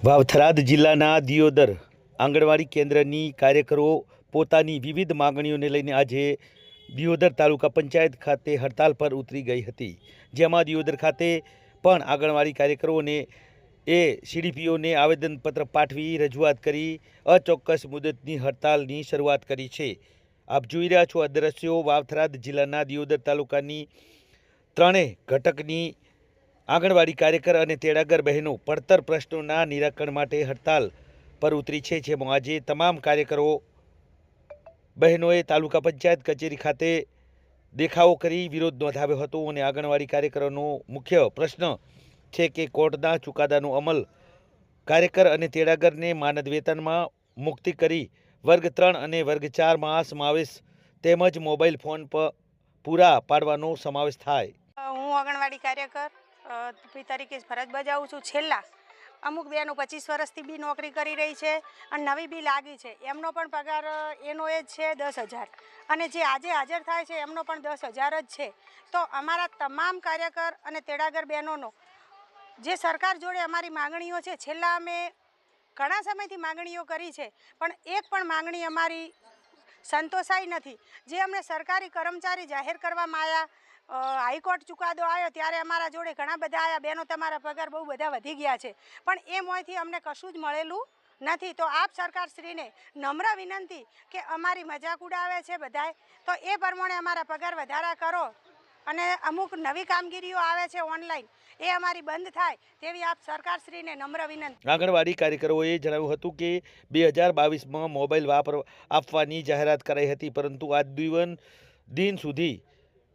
વાવથરાદ જિલ્લાના દિયોદર આંગણવાડી કેન્દ્રની કાર્યકરો પોતાની વિવિધ માંગણીઓને લઈને આજે દિયોદર તાલુકા પંચાયત ખાતે હડતાલ પર ઉતરી ગઈ હતી, જેમાં દિયોદર ખાતે પણ આંગણવાડી કાર્યકરોને સીડીપીઓને આવેદનપત્ર પાઠવી રજૂઆત કરી અચોક્કસ મુદતની હડતાલની શરૂઆત કરી છે। આપ જોઈ રહ્યા છો આ દ્રશ્યો વાવથરાદ જિલ્લાના દિયોદર તાલુકાની ત્રણેય ઘટકની આંગણવાડી કાર્યકર અને તેડાગર બહેનો પડતર પ્રશ્નોના નિરાકરણ માટે હડતાલ પર ઉતરી છે, જેમાં આજે તમામ કાર્યકરો બહેનોએ તાલુકા પંચાયત કચેરી ખાતે દેખાવો કરી વિરોધ નોંધાવ્યો હતો અને આંગણવાડી કાર્યકરોનો મુખ્ય પ્રશ્ન છે કે કોર્ટના ચુકાદાનો અમલ, કાર્યકર અને તેડાગરને માનદ વેતનમાં મુક્તિ કરી વર્ગ 3 અને વર્ગ 4માં સમાવેશ તેમજ મોબાઈલ ફોન પર પૂરા પાડવાનો સમાવેશ થાય। હું આંગણવાડી કાર્યકર તરીકે ફરજ બજાવું છું। છેલ્લા અમુક બહેનો 25 વર્ષથી બી નોકરી કરી રહી છે અને નવી બી લાગી છે, એમનો પણ પગાર એનો એ જ છે 10,000 અને જે આજે હાજર થાય છે એમનો પણ 10,000 જ છે। તો અમારા તમામ કાર્યકર અને તેડાગર બહેનોનો જે સરકાર જોડે અમારી માંગણીઓ છે, છેલ્લા અમે ઘણા સમયથી માંગણીઓ કરી છે, પણ એક પણ માંગણી અમારી સંતોષાઈ નથી। જે અમને સરકારી કર્મચારી જાહેર કરવામાં આવ્યા, હાઈકોર્ટ ચુકાદો આવ્યો ત્યારે અમારા જોડે ઘણા બધા આવ્યા, બહેનો તમારા પગાર બહુ બધા વધી ગયા છે, પણ એ મોંથી અમને કશું જ મળેલું નથી। તો આપ સરકારશ્રીને નમ્ર વિનંતી કે અમારી મજાક ઉડાવે છે બધાય, તો એ પ્રમાણે અમારા પગાર વધારા કરો અને અમુક નવી કામગીરીઓ આવે છે ઓનલાઈન, એ અમારી બંધ થાય તેવી આપ સરકારશ્રીને નમ્ર વિનંતી। આંગણવાડી કાર્યકરોએ જણાવ્યું હતું કે 2022માં મોબાઈલ આપવાની જાહેરાત કરાઈ હતી, પરંતુ આજ દિન સુધી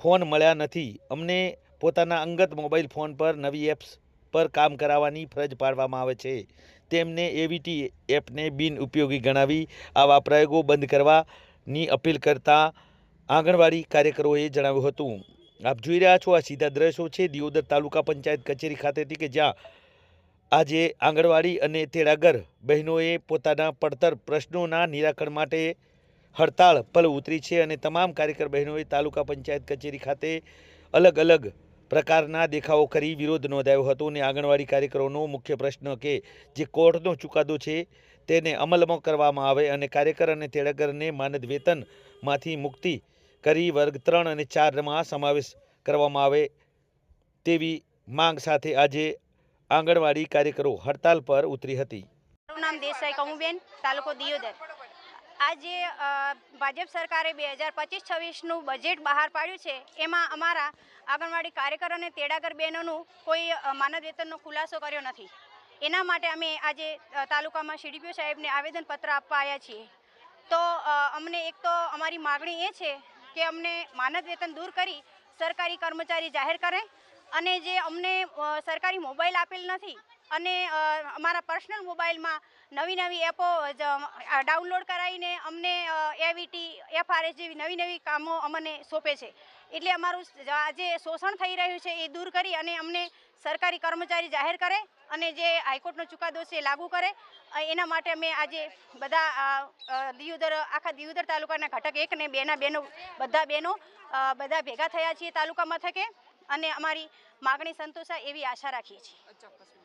ફોન મળ્યા નથી। અમને પોતાના અંગત મોબાઈલ ફોન પર નવી એપ્સ પર કામ કરાવવાની ફરજ પાડવામાં આવે છે। તેમને એવીટી એપને બિનઉપયોગી ગણાવી આવા પ્રયોગો બંધ કરવાની અપીલ કરતા આંગણવાડી કાર્યકરોએ જણાવ્યું હતું। આપ જોઈ રહ્યા છો આ સીધા દ્રશ્યો છે દિયોદર તાલુકા પંચાયત કચેરી ખાતેથી કે જ્યાં આજે આંગણવાડી અને તેડાગર બહેનોએ પોતાના પડતર પ્રશ્નોના નિરાકરણ માટે હડતાળ પર ઉતરી છે અને તમામ કાર્યકર બહેનોએ તાલુકા પંચાયત કચેરી ખાતે અલગ અલગ પ્રકારના દેખાવો કરી વિરોધ નોંધાવ્યો હતો અને આંગણવાડી કાર્યકરોનો મુખ્ય પ્રશ્ન કે જે કોર્ટનો ચુકાદો છે તેને અમલમાં કરવામાં આવે અને કાર્યકર અને તેડાગરને માનદ વેતનમાંથી મુક્તિ કરી વર્ગ 3 અને 4માં સમાવેશ કરવામાં આવે તેવી માંગ સાથે આજે આંગણવાડી કાર્યકરો હડતાલ પર ઉતરી હતી। મારું નામ દેસાઈ કમુબેન, તાલુકો દિયોદર। આજે ભાજપ સરકારે 2025-26નું બજેટ બહાર પાડ્યું છે, એમાં અમારા આંગણવાડી કાર્યકર અને તેડાગર બહેનોનું કોઈ માનદ વેતનનો ખુલાસો કર્યો નથી। એના માટે અમે આજે તાલુકામાં સીડીપીઓ સાહેબને આવેદનપત્ર આપવા આવ્યા છીએ। તો અમને એક તો અમારી માગણી એ છે કે અમને માનદ વેતન દૂર કરી સરકારી કર્મચારી જાહેર કરે અને જે અમને સરકારી મોબાઈલ આપેલ નથી અને અમારા પર્સનલ મોબાઈલમાં નવી એપો ડાઉનલોડ કરાવીને અમને એવીટી એફઆરએસ જેવી નવી કામો અમને સોંપે છે। એટલે અમારું જે શોષણ થઈ રહ્યું છે એ દૂર કરી અને અમને સરકારી કર્મચારી જાહેર કરે અને જે હાઈકોર્ટનો ચુકાદો છે લાગુ કરે, એના માટે અમે આજે બધા આખા દિયોદર તાલુકાના ઘટક 1 ને 2ના બહેનો બધા ભેગા થયા છીએ તાલુકા મથકે અને અમારી માગણી સંતોષાય એવી આશા રાખીએ છીએ।